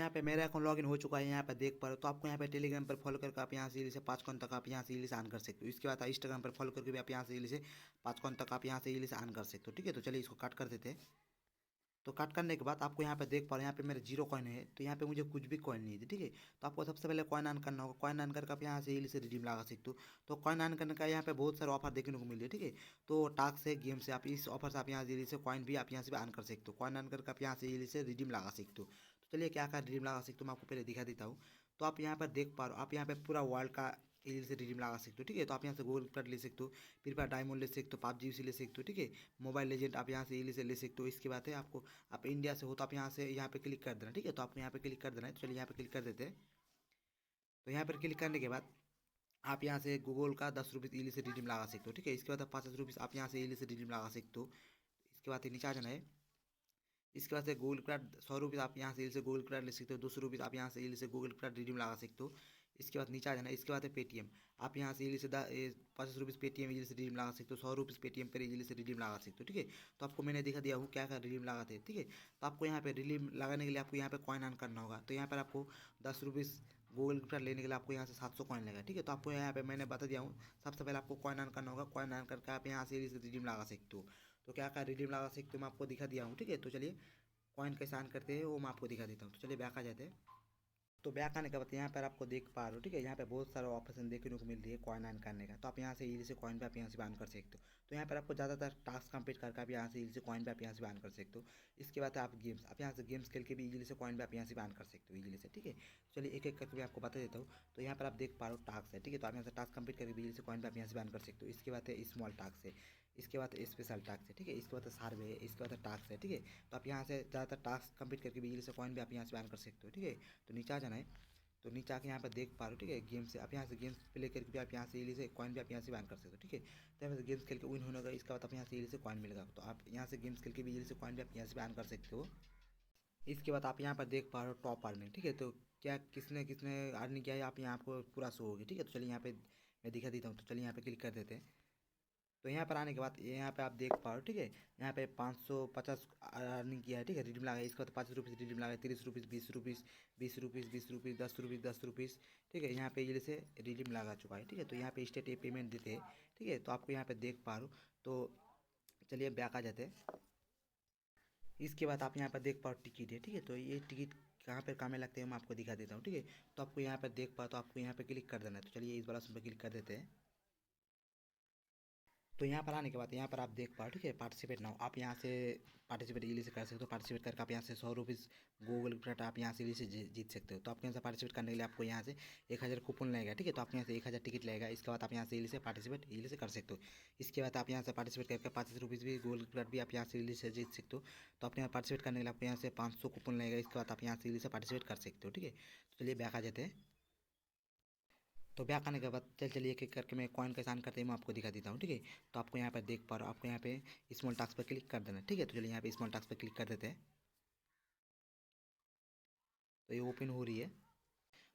यहाँ पे मेरा अकाउंट लॉगिन हो चुका है, यहाँ पे देख पा रहे हो। तो आपको यहाँ पे टेलीग्राम पर फॉलो करके आप यहाँ से इली से 5 कॉइन तक आप यहाँ से इली से ऑन कर सकते हो। इसके बाद इंस्टाग्राम पर फॉलो करके भी आप यहाँ से इली से 5 कॉइन तक आप यहाँ से इली से ऑन कर सकते हो। ठीक है, तो चलिए इसको कट कर देते हैं। तो कट करने के बाद आपको यहाँ पे देख पा रहे हो, यहाँ पे मेरे 0 कॉइन है, तो यहाँ पे मुझे कुछ भी कॉइन नहीं है। ठीक है, तो आपको सबसे पहले कॉइन ऑन करना होगा। कॉइन ऑन करके आप यहाँ से इली से रिडीम लगा सकते हो। तो कॉइन ऑन करने का यहाँ पे बहुत सारे ऑफर देखने को मिल रही है। ठीक है, तो टास्क है, गेम से आप इस ऑफर से आप यहाँ से इली से कॉइन भी आप यहाँ से ऑन कर सकते हो। कॉइन ऑन करके आप यहाँ से इली से रिडीम लगा सकते हो। तो चलिए क्या क्या रिडीम लगा सकते हो मैं आपको पहले दिखा देता हूँ। तो आप यहाँ पर देख पा रहे हो, आप यहाँ पे पूरा वर्ल्ड का इली से रिडीम लगा सकते हो। ठीक है, तो आप यहाँ से गोल्ड कार्ड ले सकते हो, फ्री फायर डायमंड ले सकते हो, पबजी से ले सकते हो। ठीक है, मोबाइल लेजेंड आप यहाँ से इली से ले सकते हो। इसके बाद है आपको, आप इंडिया से हो तो आप यहाँ से यहाँ पे क्लिक कर देना। ठीक है, तो आपको यहाँ पे क्लिक कर देना है। तो चलिए यहाँ पे क्लिक कर देते हैं। तो यहाँ पर क्लिक करने के बाद आप यहाँ से गूगल का 10 रुपीज़ इली से रिडीम लगा सकते हो। ठीक है, इसके बाद 50 रुपीज़ आप यहाँ से इली से रिडीम लगा सकते हो। इसके बाद नीचे आ जाना है। इसके बाद से गूगल कार्ड 100 रुपीज़ आप यहाँ से इली से गूगल कार्ड ले सकते हो। 200 रुपीज़ आप यहाँ से इली से गूगल कार्ड रिडीम लगा सकते हो। इसके बाद नीचे आ जाना है। इसके बाद है पेटीएम, आप यहाँ से इली से 50 रुपीज़ पेटीएम इली से रिडीम लगा सकते हो। 100 रुपीज़ पेटीएम पर इली से रिडीम लगा सकते हो। ठीक है, तो आपको मैंने दिखा दिया हूँ क्या क्या रिडीम लगाते हैं। ठीक है, तो आपको यहाँ पे रिडीम लगाने के लिए आपको यहाँ पे कॉइन ऑन करना होगा। तो यहाँ पर आपको 10 रुपीज़ गूगल कार्ड लेने के लिए आपको यहाँ से 700 कॉइन लगेगा। ठीक है, तो आपको यहाँ पे मैंने बता दिया हूँ। सबसे पहले आपको कॉइन ऑन करना होगा। कॉइन ऑन करके आप यहाँ से इली से रिडीम लगा सकते हो। तो क्या क्या रिडीम लगा सकते हो मैं आपको दिखा दिया हूँ। ठीक है, तो चलिए कॉइन कैसे ऑन करते हैं वो मैं आपको दिखा देता हूँ। तो चलिए बैक आ जाते हैं। तो बैक आने के बाद यहाँ पर आपको देख पा रहे हो। ठीक है, यहाँ पे बहुत सारा ऑप्शन देखने को मिल रही है कॉइन ऑन करने का। तो आप यहाँ से इजी से कॉइन पे आप यहाँ से ऑन कर सकते हो। तो यहाँ पर आपको ज़्यादातर टास्क कंप्लीट करके आप यहाँ से इजी से कॉइन पे आप यहाँ से ऑन कर सकते हो। इसके बाद आप गेम्स, आप यहाँ से गेम्स खेल के भी इजीली से कॉइन पे आप यहाँ से ऑन कर सकते हो इजीली से। ठीक है, चलिए एक एक करके मैं आपको बता देता हूँ। तो यहाँ पर आप देख पा रहे हो टास्क है। ठीक है, तो आप यहाँ से टास्क कंप्लीट करके भी इजीली से कॉइन पे आप यहाँ से ऑन कर सकते हो। इसके बाद है स्मॉल टास्क है, इसके बाद स्पेशल टास्क है। ठीक है, इसके बाद सर्वे है, इसके बाद टास्क है। ठीक है, तो आप यहाँ से ज़्यादातर टास्क कंप्लीट करके भी इजीली से कॉइन भी आप यहाँ से ऑन कर सकते हो। ठीक है, तो नीचे आ जाना है। तो नीचे आके यहाँ पर देख पा रहे हो। ठीक है, गेम से आप यहाँ से गेम्स प्ले करके भी आप यहाँ से इली से कॉइन भी आप यहाँ से बैन कर सकते हो। ठीक है, तो यहाँ से गेम्स खेल के विन होने का, इसका बाद आप यहाँ से इली से कॉइन मिलेगा। तो आप यहाँ से गेम्स खेल के भी इली से कॉइन भी आप यहाँ से बैन कर सकते हो। इसके बाद आप यहाँ पर देख पा रहे हो टॉप अर्निंग। ठीक है, तो क्या किसने किसने अर्निंग किया है आप यहाँ आपको पूरा शो होगी। ठीक है, तो चलिए यहाँ पे मैं दिखा देता हूँ। तो चलिए यहाँ पे क्लिक कर देते हैं। तो यहाँ पर आने के बाद यहाँ पे आप देख पाओ। ठीक है, यहाँ पे 550 अर्निंग किया है। ठीक है, रिडीम लगा है। इसके बाद 5 रुपीज़ रिडीम लगा है, 30 rupees, 20 rupees, 20 rupees, 20 rupees, 10 rupees, 10 rupees. ठीक है, यहाँ पे ये से रिडीम लगा चुका है। ठीक है, तो यहाँ पे स्टेट पेमेंट देते हैं। ठीक है, तो आपको यहाँ पे देख पा रहे हो। तो चलिए बैक आ जाते हैं। इसके बाद आप यहाँ पर देख पाओ टिकट है। ठीक है, तो ये टिकट कहाँ पर काम में लगते हैं मैं आपको दिखा देता हूँ। ठीक है, तो आपको यहाँ पर देख पाओ, तो आपको यहाँ पर क्लिक कर देना है। तो चलिए इस वाला पर क्लिक कर देते हैं। तो यहाँ पर आने के बाद यहाँ पर आप देख पाओ। ठीक है, पार्टिसिपेट नाउ, आप यहाँ से पार्टिसिपेट इली से कर सकते हो। पार्टिसिपेट करके आप यहाँ से 100 रुपीज़ गूगल क्रेडिट आप यहाँ से इली से जीत सकते हो। तो आपके यहाँ से पार्टिसिपेट करने के लिए आपको यहाँ से 1000 कूपन लगेगा। ठीक है, तो आपके यहाँ से 1000 टिकट लगेगा। इसके बाद आप यहाँ से इली से पार्टिसिपेट इली से कर सकते हो। इसके बाद आप यहाँ से पार्टिसिपेट करके 25 रुपीज़ भी गूगल क्रेडिट भी आप यहाँ से इली से जीत सकते हो। तो आपने यहाँ पार्टिसिपेट करने के लिए आपको यहाँ से 500 कूपन लगेगा। इसके बाद आप यहाँ से इली से पार्टिसिपेट कर सकते हो। ठीक है, तो चलिए बैक आ जाते हैं। तो बैक आने के बाद चलिए एक एक करके मैं कॉइन कैसे ऑन करते हैं मैं आपको दिखा देता हूँ। ठीक है, तो आपको यहाँ पर देख पा रहा हूँ, आपको यहाँ पे स्मॉल टास्क पर क्लिक कर देना। ठीक है, तो चलिए यहाँ पे स्मॉल टास्क पर क्लिक कर देते हैं। तो ये ओपन हो रही है।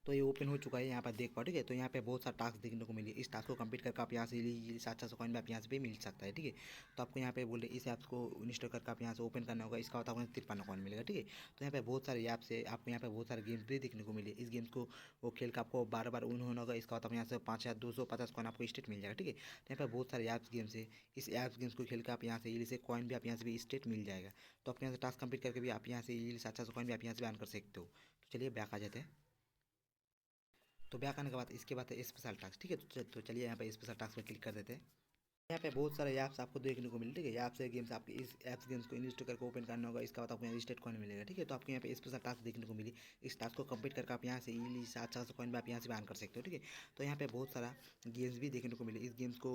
तो ये ओपन हो चुका है, यहाँ पर देख पाओ। ठीक है, तो यहाँ पे बहुत सारा टास्क देखने को मिली। इस टास्क को कंप्लीट करके आप यहाँ से इजीली 700 कॉइन भी आप यहाँ से भी मिल सकता है। ठीक है, तो आपको यहाँ पे बोले इस ऐप्स को इंस्टॉल करके आप यहाँ से ओपन करना होगा। इसका बाद आपको 53 कॉइन मिलेगा। ठीक है, तो यहाँ पे बहुत सारे ऐप्स है, आपको यहाँ पे बहुत सारे गेम्स भी देखने को मिले। इस गेम्स को वो खेल कर आपको बार बार विन होना होगा। इसका बाद आप यहाँ से 5250 कॉइन आपको स्टेट मिल जाएगा। ठीक है, तो यहाँ पे बहुत सारे ऐप्स गेम्स है। इस ऐप्स गेम्स को खेल कर आप यहाँ से इजीली से कॉइन भी आप यहाँ से भी स्टेट मिल जाएगा। तो आप यहाँ से टास्क कंप्लीट करके भी आप यहाँ से इजीली 700 कॉइन भी आप यहाँ से बैन कर सकते हो। तो चलिए बैक आ जाते हैं। तो बैक आने के बाद इसके बाद है स्पेशल टास्क। ठीक है, तो चलिए यहाँ पे स्पेशल टास्क पे क्लिक कर देते हैं। यहाँ पे बहुत सारे ऐप्स आपको देखने को मिले। ठीक है, ऐप्स है गेम्स, आपके इस ऐप्स गेम्स को इंस्टॉल करके ओपन करना होगा। इसका बाद आपको यहाँ स्टेट कॉइन मिलेगा। ठीक है, तो आपको यहाँ पे स्पेशल टास्क देखने को मिली। इस टास्क को कंप्लीट करके आप यहाँ से इजीली 700 कॉइन भी आप यहाँ से बैन कर सकते हो। ठीक है, तो यहाँ पे बहुत सारा गेम्स भी देखने को मिले। इस गेम्स को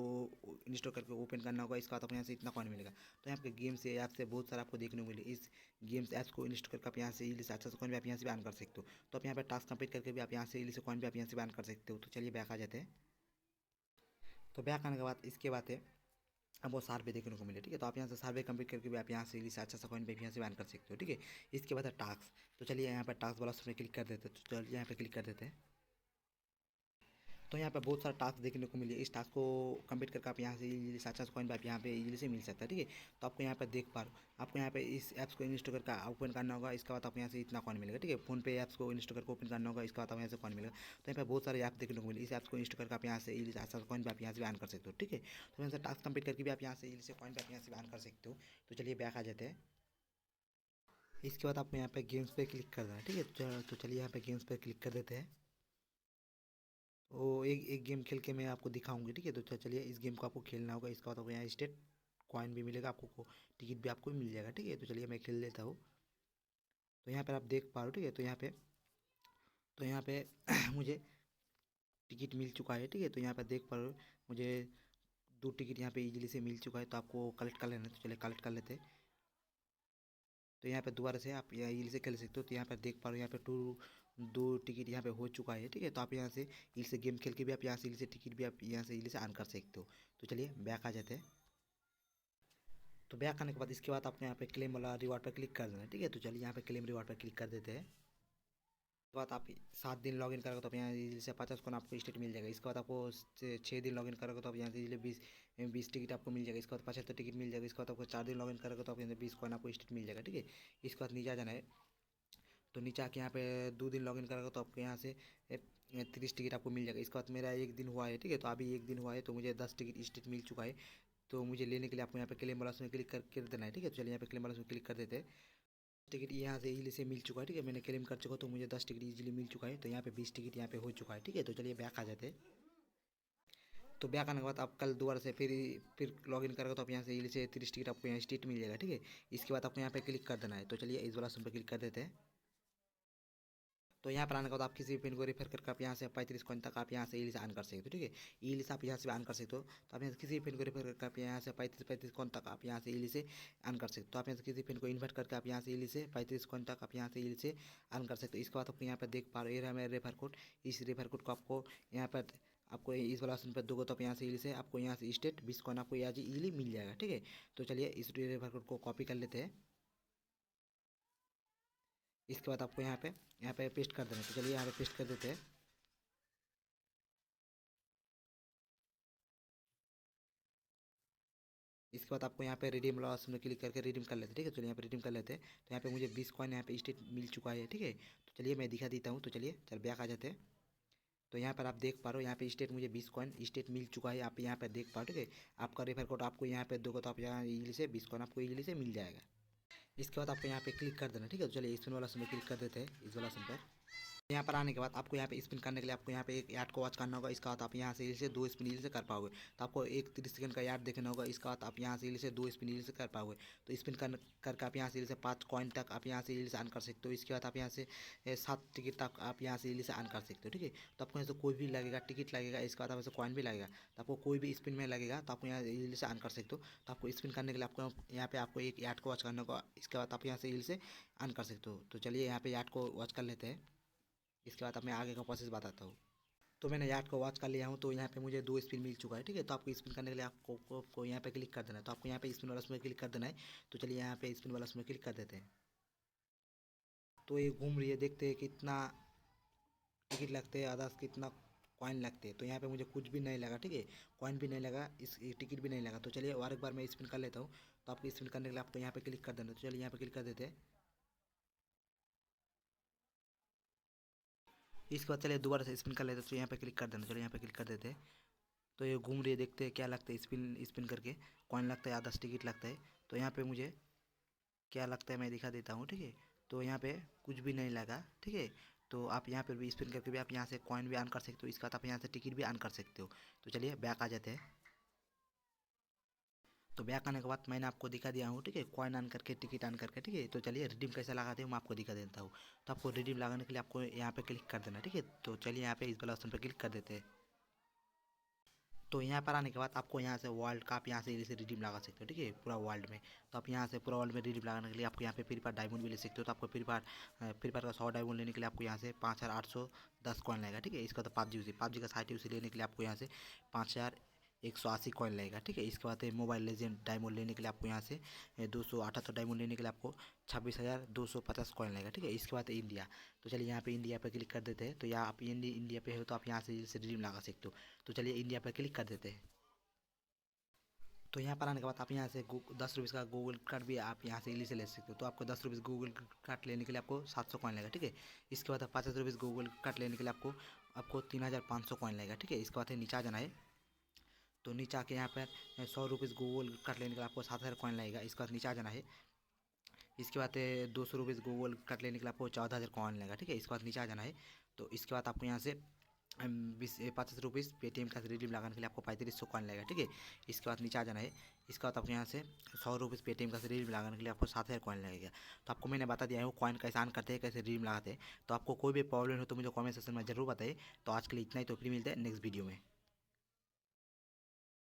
इंस्टॉल करके ओपन करना होगा। इसका बाद आपको यहाँ से इतना कॉइन मिलेगा। तो यहाँ पे गेम्स है, ऐप्स से बहुत सारा आपको देखने को मिले। इस गेम्स ऐप्स को इंस्टॉल करके आप यहाँ से इजीली 700 कॉइन भी आप यहाँ से बैन कर सकते हो। तो आप यहाँ पे टास्क कंप्लीट करके भी आप यहाँ से इजीली से कॉइन भी आप यहाँ से बैन कर सकते हो। तो चलिए बैक आ जाते हैं। तो बैक आने के बाद इसके बाद है अब वो सार्वे देखने को मिले। ठीक है, तो आप यहाँ से सार्वे कंप्लीट करके भी आप यहाँ से इली 700 कॉइन पे भी यहाँ से बैन कर सकते हो। ठीक है, इसके बाद है टास्क। तो चलिए यहाँ पर टास्क वाला उसमें क्लिक कर देते हैं। तो चलिए यहाँ पे क्लिक कर देते हैं। तो यहाँ पे बहुत सारा टास्क देखने को मिले। इस टास्क को कंप्लीट करके आप यहाँ से इजीली 50 कॉइन भी आप यहाँ पे इजीली से मिल सकता है, ठीक है। तो आपको यहाँ पे देख पा रहे हो, आपको यहाँ पे इस ऐप्स को इंस्टॉल करके ओपन करना होगा। इसके बाद आपको यहाँ से इतना कॉइन मिलेगा, ठीक है। फोन पे ऐप्स को इंस्टॉल करके ओपन करना होगा, इसके बाद आप यहाँ से कॉइन मिलेगा। तो यहाँ पे बहुत सारे ऐप देखने को मिले। इस ऐप्स को इंस्टॉल करके आप यहाँ से इजीली 50 कॉइन भी आप यहाँ से अर्न कर सकते हो, ठीक है। तो यहाँ से टास्क कंप्लीट करके भी आप यहाँ से इजीली से कॉइन भी आप यहाँ से अर्न कर सकते हो। तो चलिए बैक आ जाते हैं। इसके बाद आपको यहाँ पे गेम्स पे क्लिक करना है, ठीक है। तो चलिए यहाँ पे गेम्स पे क्लिक कर देते हैं। वो एक एक गेम खेल के मैं आपको दिखाऊंगी, ठीक है। तो चलिए इस गेम को आपको खेलना होगा। इसका बाद आपको यहाँ स्टेट कॉइन भी मिलेगा, आपको टिकट भी आपको मिल जाएगा, ठीक है। तो चलिए मैं खेल लेता हूँ। तो यहाँ पर आप देख पा रहे हो, ठीक है। तो यहाँ पे मुझे टिकट मिल चुका है, ठीक है। तो यहाँ पर देख पा रहे हो मुझे 2 टिकट यहाँ पे इजीली से मिल चुका है। तो आपको कलेक्ट कर लेना है, तो चलिए कलेक्ट कर लेते हैं। तो यहाँ पे दोबारा से आप यहाँ इल से खेल सकते हो। तो यहाँ पर देख पा रहे हो यहाँ पे 2 टिकट यहाँ पे हो चुका है, ठीक है। तो आप यहाँ से इल से गेम खेल के भी आप यहाँ से इल से टिकट भी आप यहाँ से इल से अर्न कर सकते हो। तो चलिए बैक आ जाते हैं। तो बैक आने के बाद इसके बाद आपको यहाँ पे क्लेम वाला रिवार्ड पर क्लिक कर देना है, ठीक है। तो चलिए यहाँ पे क्लेम रिवार्ड पर क्लिक कर देते हैं। उसके बाद आप 7 दिन लॉगिन करोगे तो आप यहाँ से 50 कॉइन आपको स्टेट मिल जाएगा। इसके बाद आपको 6 दिन लॉगिन करोगे तो आप यहाँ से 20 टिकट आपको मिल जाएगा। इसके बाद 75 टिकट मिल जाएगा। इसके बाद आपको 4 दिन लॉगिन करोगे तो आप यहाँ से 20 कॉइन आपको स्टेट मिल जाएगा, ठीक है। इसके बाद नीचे आ जाना है। तो नीचे आके यहाँ पे 2 दिन लॉगिन करोगे तो आपको यहाँ से 30 टिकट आपको मिल जाएगा। इसके बाद मेरा 1 दिन हुआ है, ठीक है। तो अभी 1 दिन हुआ है तो मुझे 10 टिकट स्टेट मिल चुका है। तो मुझे लेने के लिए आपको यहाँ पे क्लेम वाला में क्लिक कर देना है, ठीक है। तो चलिए यहाँ पे क्लेम वाला में क्लिक कर देते हैं। टिकट यहाँ से इजीली से मिल चुका है, ठीक है। मैंने क्लेम कर चुका तो मुझे 10 टिकट इजीली मिल चुका है। तो यहाँ पे 20 टिकट यहाँ पे हो चुका है, ठीक है। तो चलिए बैक आ जाते हैं। तो बैक आने के बाद आप कल दोबारा से फिर लॉगिन करोगे तो आप यहाँ से इजीली से 30 टिकट आपको यहाँ स्टेट मिल जाएगा, ठीक है। इसके बाद आपको यहाँ पे क्लिक कर देना है। तो चलिए इस वाला ऑप्शन पर क्लिक कर देते हैं। तो यहाँ पर आने के बाद आप किसी भी पिन को रेफर करके आप यहाँ से 35 कॉइन तक आप यहाँ से इलीस ऑन कर सकते हो, ठीक है। इलीस आप यहाँ से ऑन कर सकते हो। तो आप यहाँ से किसी भी पिन को रेफर करके आप यहाँ से 35 कॉइन तक आप यहाँ से इलीस से ऑन कर सकते हो। तो आप यहाँ से किसी पिन को इन्वर्ट करके आप यहाँ से इलीस से 35 कॉइन तक आप यहाँ से इलीस से ऑन कर सकते हो। इसके बाद आपको यहाँ पर देख पा रहे हो ये रहा मेरा रेफर कोड। इस रेफर कोड को आपको यहाँ पर आपको इस वाला ऑप्शन पर दोगे तो आप यहाँ से इलीस से आपको यहाँ से स्टेट 20 कॉइन आपको यहाँ इजीली मिल जाएगा, ठीक है। तो चलिए इस रेफर कोड को कॉपी कर लेते हैं। इसके बाद आपको यहाँ पे पेस्ट कर देना है। तो चलिए यहाँ पे पेस्ट कर देते हैं। इसके बाद आपको यहाँ पे रिडीम वाला ऑप्शन में क्लिक करके रिडीम कर लेते हैं, ठीक है। चलिए यहाँ पे रिडीम कर लेते हैं। तो यहाँ पे मुझे 20 कॉइन यहाँ पे स्टेट मिल चुका है, ठीक है। तो चलिए मैं दिखा देता हूँ। तो चलिए बैक आ जाते हैं। तो यहाँ पर आप देख पा रहे हो यहाँ पे स्टेट मुझे 20 कॉइन स्टेट मिल चुका है। आप यहाँ पे देख पा रहे हो, ठीक है। आपका रेफर कोड आपको यहाँ पे दोगे तो आप यहाँ इजीली से 20 कॉइन आपको इजीली से मिल जाएगा। इसके बाद आपको यहाँ पे क्लिक कर देना, ठीक है। तो चलिए स्पिन वाला ऑप्शन में क्लिक कर देते हैं, इस वाला ऑप्शन पर। यहाँ पर आने के बाद आपको यहाँ पे स्पिन करने के लिए आपको यहाँ पे एक यार्ड को वॉच करना होगा। इसका बाद आप यहाँ से इसे 2 स्पिन इल से कर पाओगे। तो आपको एक 30 सेकंड का यार्ड देखना होगा। इसका बाद आप यहाँ से इल से 2 स्पिन इल से कर पाओगे। तो स्पिन करके आप यहाँ से इल से 5 कॉइन तक आप यहाँ से इल से अर्न कर सकते हो। इसके बाद आप यहाँ से 7 टिकट तक आप यहाँ से इल से अर्न कर सकते हो, ठीक है। तो आपको यहाँ से कोई भी लगेगा टिकट लगेगा, इसके बाद आपसे कॉइन भी लगेगा। तो आपको कोई भी स्पिन में लगेगा तो आपको यहाँ इल से अर्न कर सकते हो। तो आपको स्पिन करने के लिए आपको यहाँ पे आपको एक यार्ड को वॉच करना होगा। इसके बाद आप यहाँ से इल से अर्न कर सकते हो। तो चलिए यहाँ पे यार्ड को वॉच कर लेते हैं। इसके बाद अब मैं आगे का प्रोसेस बताता हूँ। तो मैंने यार्ड को वॉच कर लिया हूँ। तो यहाँ पे मुझे 2 स्पिन मिल चुका है, ठीक है। तो आपको स्पिन करने के लिए आपको यहाँ पे क्लिक कर देना है। तो आपको यहाँ पे स्पिन वाला उसमें क्लिक कर देना है। तो चलिए यहाँ पे स्पिन वाला उसमें क्लिक कर देते हैं। तो ये घूम रही है, देखते हैं कितना टिकट लगते हैं, अदर्स कितना कॉइन लगते हैं। तो यहाँ पे मुझे कुछ भी नहीं लगा, ठीक है। कॉइन भी नहीं लगा, इस टिकट भी नहीं लगा। तो चलिए और एक बार मैं स्पिन कर लेता हूँ। तो आपको स्पिन करने के लिए आपको यहाँ पे क्लिक कर देना है। तो चलिए यहाँ पे क्लिक कर देते हैं। इसके बाद चलिए दोबारा से स्पिन कर लेते हैं। तो यहाँ पे क्लिक कर देना। चलिए यहाँ पे क्लिक कर देते हैं। तो ये घूम रही है, देखते हैं क्या लगता है। स्पिन स्पिन करके कॉइन लगता है, आधा टिकट लगता है। तो यहाँ पे मुझे क्या लगता है मैं दिखा देता हूँ, ठीक है। तो यहाँ पे कुछ भी नहीं लगा, ठीक है। तो आप यहाँ पर भी स्पिन करके भी आप यहाँ से कॉइन भी अर्न कर सकते हो। इसके बाद आप यहाँ से टिकट भी अर्न कर सकते हो। तो चलिए बैक आ जाते हैं। तो बैक आने के बाद मैंने आपको दिखा दिया हूँ, ठीक है। कॉइन अर्न करके टिकट अर्न करके, ठीक है। तो चलिए रिडीम कैसे लगाते हैं मैं आपको दिखा देता हूँ। तो आपको रिडीम लगाने के लिए आपको यहाँ पे क्लिक कर देना, ठीक है। तो चलिए यहाँ पे इस वाला ऑप्शन पर क्लिक कर देते हैं। तो यहाँ पर आने के बाद आपको यहाँ से वर्ल्ड का आप यहाँ से इसे रिडीम लगा सकते हो, ठीक है, पूरा वर्ल्ड में। तो आप यहाँ से पूरा वर्ल्ड में रिडीम लगाने के लिए आपको यहाँ पे फ्री फायर डायमंड भी ले सकते हो। तो आपको फ्री फायर का 100 डायमंड लेने के लिए आपको यहाँ से 5810 कॉइन लगेगा, ठीक है। इसका तो पबजी का साइट यूसी लेने के लिए आपको यहाँ से 5000 180 कॉइन लगेगा, ठीक है। इसके बाद मोबाइल लेजेंड डायमंड लेने के लिए आपको यहाँ से 278 डायमंड लेने के लिए आपको 26,250 कॉइन लगेगा, ठीक है। इसके बाद इंडिया, तो चलिए यहाँ पे इंडिया पर क्लिक कर देते हैं। तो यहाँ आप इंडिया पे हो तो आप यहाँ से रिडीम लगा सकते हो। तो चलिए इंडिया पर क्लिक कर देते हैं। तो यहाँ पर आने के बाद आप यहाँ से 10 रुपीज़ का गूगल कार्ड भी आप यहाँ से इली से ले सकते हो। तो आपको 10 रुपीज़ गूगल कार्ड लेने के लिए आपको 700 कॉइन लगेगा, ठीक है। इसके बाद 50 रुपीज़ गूगल कार्ड लेने के लिए आपको 3,500 कॉइन लगेगा, ठीक है। इसके बाद नीचे आ जाना है। तो नीचे आके यहाँ पर 100 रुपीज़ गूगल कार्ड लेने के लिए आपको 7,000 कॉइन लगेगा। इसके बाद नीचे आ जाना है। इसके बाद 200 रुपीज़ गूगल कार्ड लेने के लिए आपको 14,000 कॉइन लगेगा, ठीक है। इसके बाद नीचे आ जाना है। तो इसके बाद आपको यहाँ से 50 रुपीज़ पेटीएम का रिडीम लगाने के लिए आपको 3500 कॉइन लगेगा, ठीक है। इसके बाद नीचे आ जाना है। इसके बाद आपको यहाँ से 100 रुपीज़ पेटीएम का रिडीम लगाने के लिए आपको 7,000 कॉइन लगेगा। तो आपको मैंने बता दिया है वो कॉइन कैसे आन करते हैं, कैसे रिडीम लगाते हैं। तो आपको कोई भी प्रॉब्लम हो तो मुझे कमेंट सेक्शन में जरूर बताइए। तो आज के लिए इतना ही, तो फिर मिलते हैं नेक्स्ट वीडियो में।